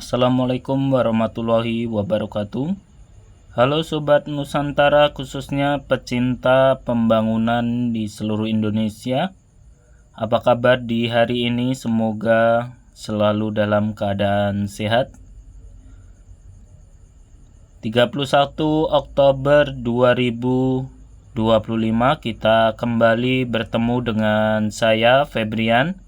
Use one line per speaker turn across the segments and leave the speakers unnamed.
Assalamualaikum warahmatullahi wabarakatuh. Halo Sobat Nusantara, khususnya pecinta pembangunan di seluruh Indonesia. Apa kabar di hari ini? Semoga selalu dalam keadaan sehat. 31 Oktober 2025 kita kembali bertemu dengan saya Febrian.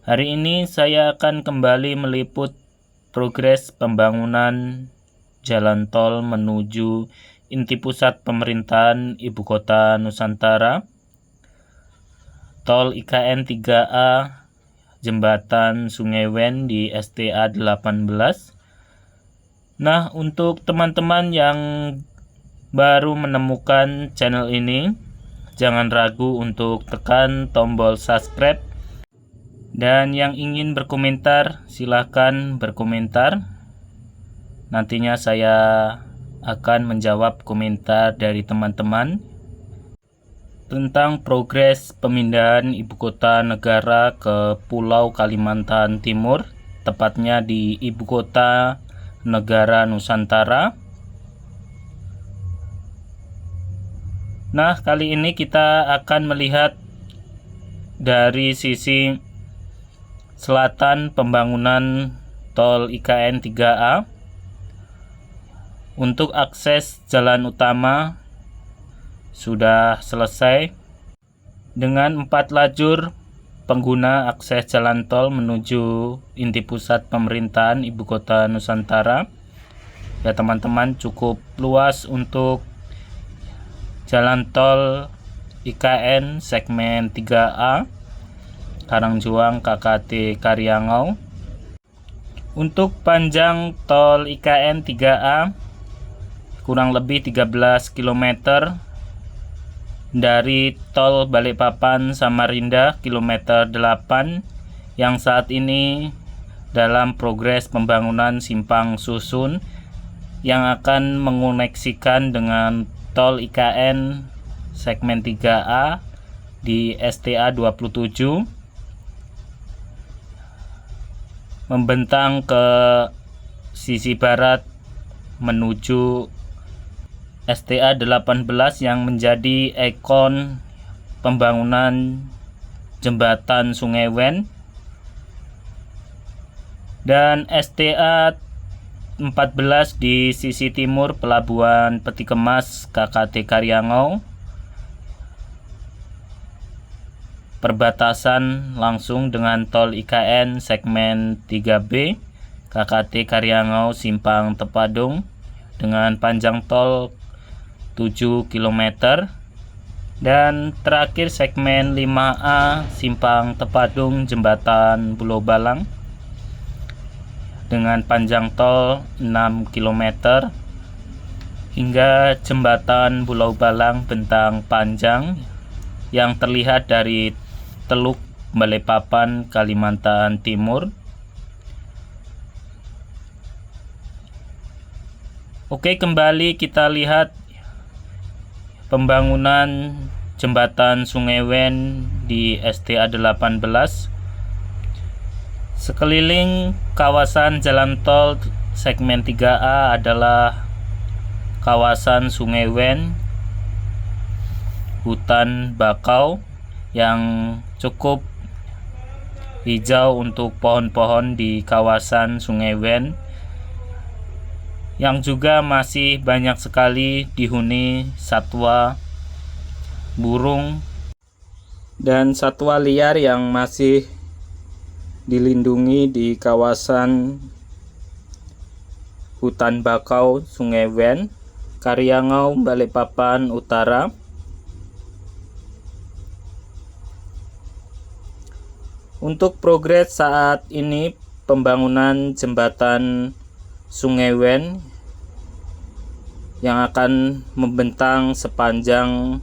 Hari ini saya akan kembali meliput progres pembangunan jalan tol menuju inti pusat pemerintahan Ibu Kota Nusantara, tol IKN 3A Jembatan Sungai Wen di STA 18. Nah, untuk teman-teman yang baru menemukan channel ini, jangan ragu untuk tekan tombol subscribe. Dan yang ingin berkomentar, silahkan berkomentar. Nantinya saya akan menjawab komentar dari teman-teman tentang progres pemindahan ibu kota negara ke Pulau Kalimantan Timur, tepatnya di ibu kota negara Nusantara. Nah, kali ini kita akan melihat dari sisi selatan pembangunan tol IKN 3A. Untuk akses jalan utama sudah selesai dengan 4 lajur pengguna akses jalan tol menuju inti pusat pemerintahan Ibu Kota Nusantara. Ya teman-teman, cukup luas untuk jalan tol IKN segmen 3A Karangjuang KKT Karyangau. Untuk panjang tol IKN 3A kurang lebih 13 km dari tol Balikpapan Samarinda kilometer 8 yang saat ini dalam progres pembangunan simpang susun yang akan mengoneksikan dengan tol IKN segmen 3A di STA 27 membentang ke sisi barat menuju STA 18 yang menjadi ikon pembangunan jembatan Sungai Wen, dan STA 14 di sisi timur Pelabuhan Peti Kemas KKT Karyangau, perbatasan langsung dengan tol IKN segmen 3B KKT Karyangau Simpang Tepadung dengan panjang tol 7 km, dan terakhir segmen 5A Simpang Tepadung Jembatan Pulau Balang dengan panjang tol 6 km hingga Jembatan Pulau Balang Bentang Panjang yang terlihat dari Teluk Balikpapan, Kalimantan Timur. Oke, kembali kita lihat pembangunan jembatan Sungai Wen di STA 18. Sekeliling kawasan jalan tol segmen 3A adalah kawasan Sungai Wen, hutan bakau yang cukup hijau untuk pohon-pohon di kawasan Sungai Wen, yang juga masih banyak sekali dihuni satwa, burung, dan satwa liar yang masih dilindungi di kawasan hutan bakau Sungai Wen, Karyangau, Balikpapan Utara. Untuk progres saat ini pembangunan jembatan Sungai Wen yang akan membentang sepanjang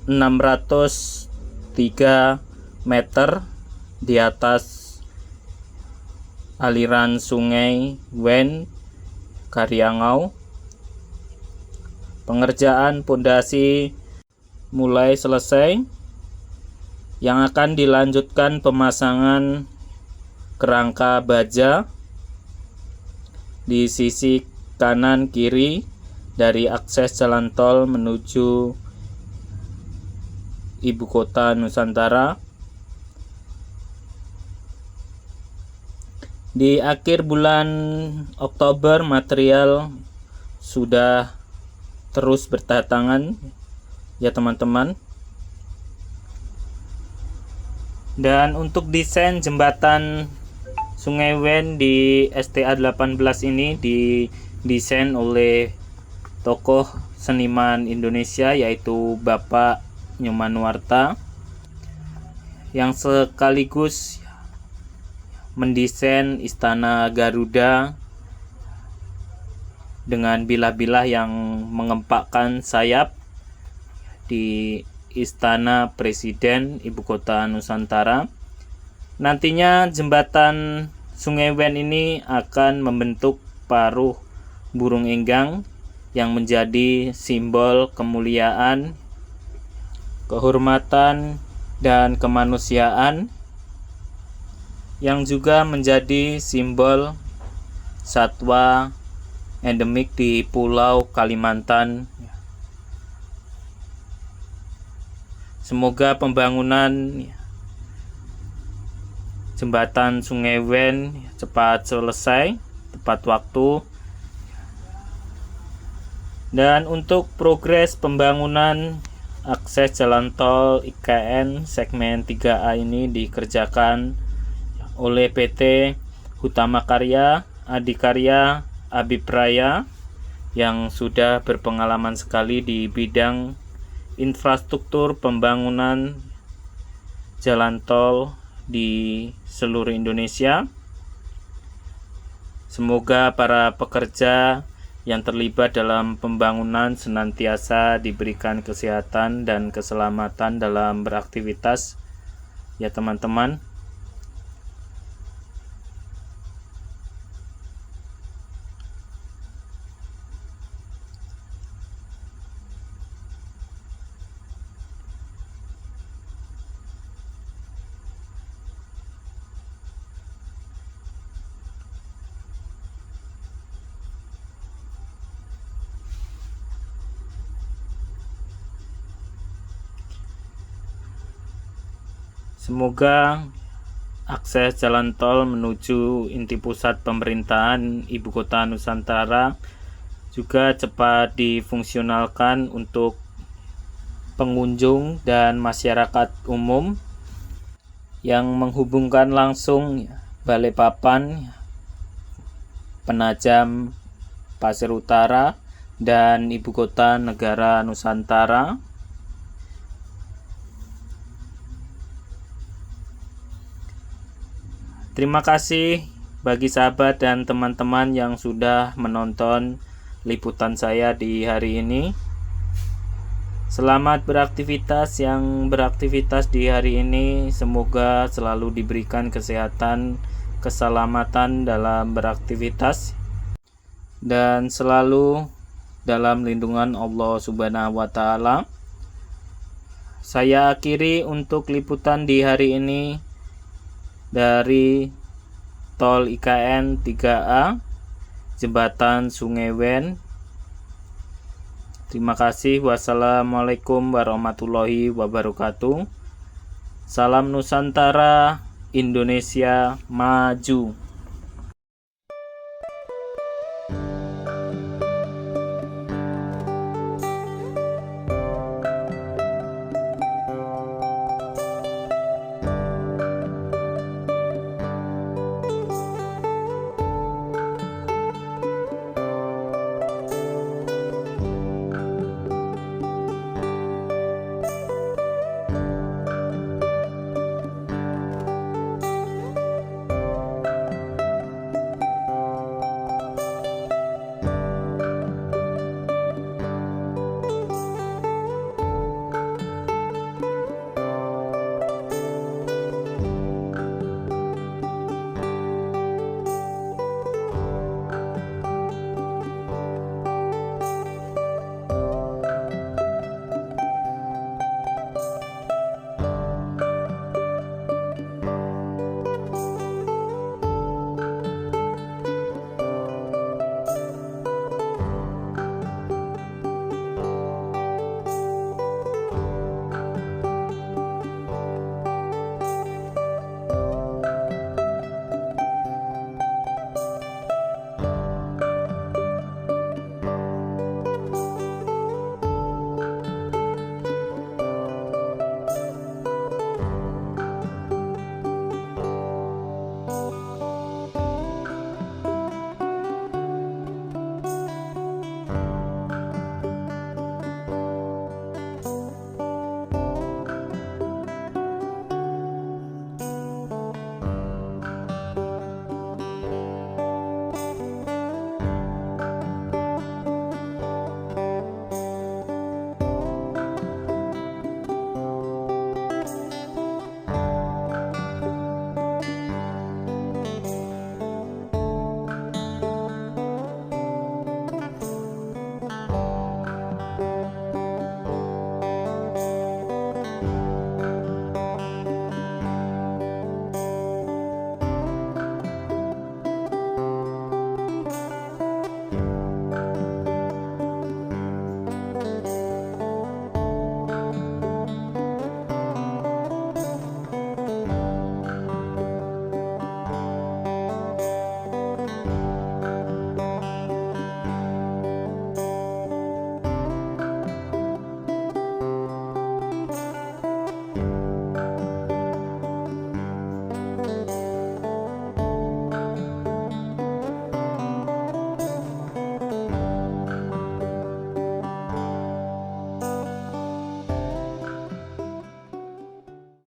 603 meter di atas aliran Sungai Wen Karyangau. Pengerjaan pondasi mulai selesai, yang akan dilanjutkan pemasangan kerangka baja di sisi kanan kiri dari akses jalan tol menuju ibu kota Nusantara. Di akhir bulan Oktober material sudah terus berdatangan ya teman-teman. Dan untuk desain jembatan Sungai Wen di STA 18 ini didesain oleh tokoh seniman Indonesia yaitu Bapak Nyomanuarta, yang sekaligus mendesain istana Garuda dengan bilah-bilah yang mengempakkan sayap di Istana Presiden Ibu Kota Nusantara. Nantinya jembatan Sungai Wen ini akan membentuk paruh burung enggang yang menjadi simbol kemuliaan, kehormatan, dan kemanusiaan, yang juga menjadi simbol satwa endemik di Pulau Kalimantan. Semoga pembangunan jembatan Sungai Wen cepat selesai tepat waktu. Dan untuk progres pembangunan akses jalan tol IKN segmen 3A ini dikerjakan oleh PT Hutama Karya Adikarya Abipraya yang sudah berpengalaman sekali di bidang infrastruktur pembangunan jalan tol di seluruh Indonesia. Semoga para pekerja yang terlibat dalam pembangunan senantiasa diberikan kesehatan dan keselamatan dalam beraktivitas ya teman-teman. Semoga akses jalan tol menuju inti pusat pemerintahan Ibu Kota Nusantara juga cepat difungsionalkan untuk pengunjung dan masyarakat umum yang menghubungkan langsung Balikpapan, Penajam, Pasir Utara, dan Ibu Kota Negara Nusantara. Terima kasih bagi sahabat dan teman-teman yang sudah menonton liputan saya di hari ini. Selamat beraktivitas yang beraktivitas di hari ini. Semoga selalu diberikan kesehatan, keselamatan dalam beraktivitas, dan selalu dalam lindungan Allah Subhanahu wa Ta'ala. Saya akhiri untuk liputan di hari ini dari tol IKN 3A Jembatan Sungai Wen. Terima kasih. Wassalamualaikum warahmatullahi wabarakatuh. Salam Nusantara, Indonesia maju.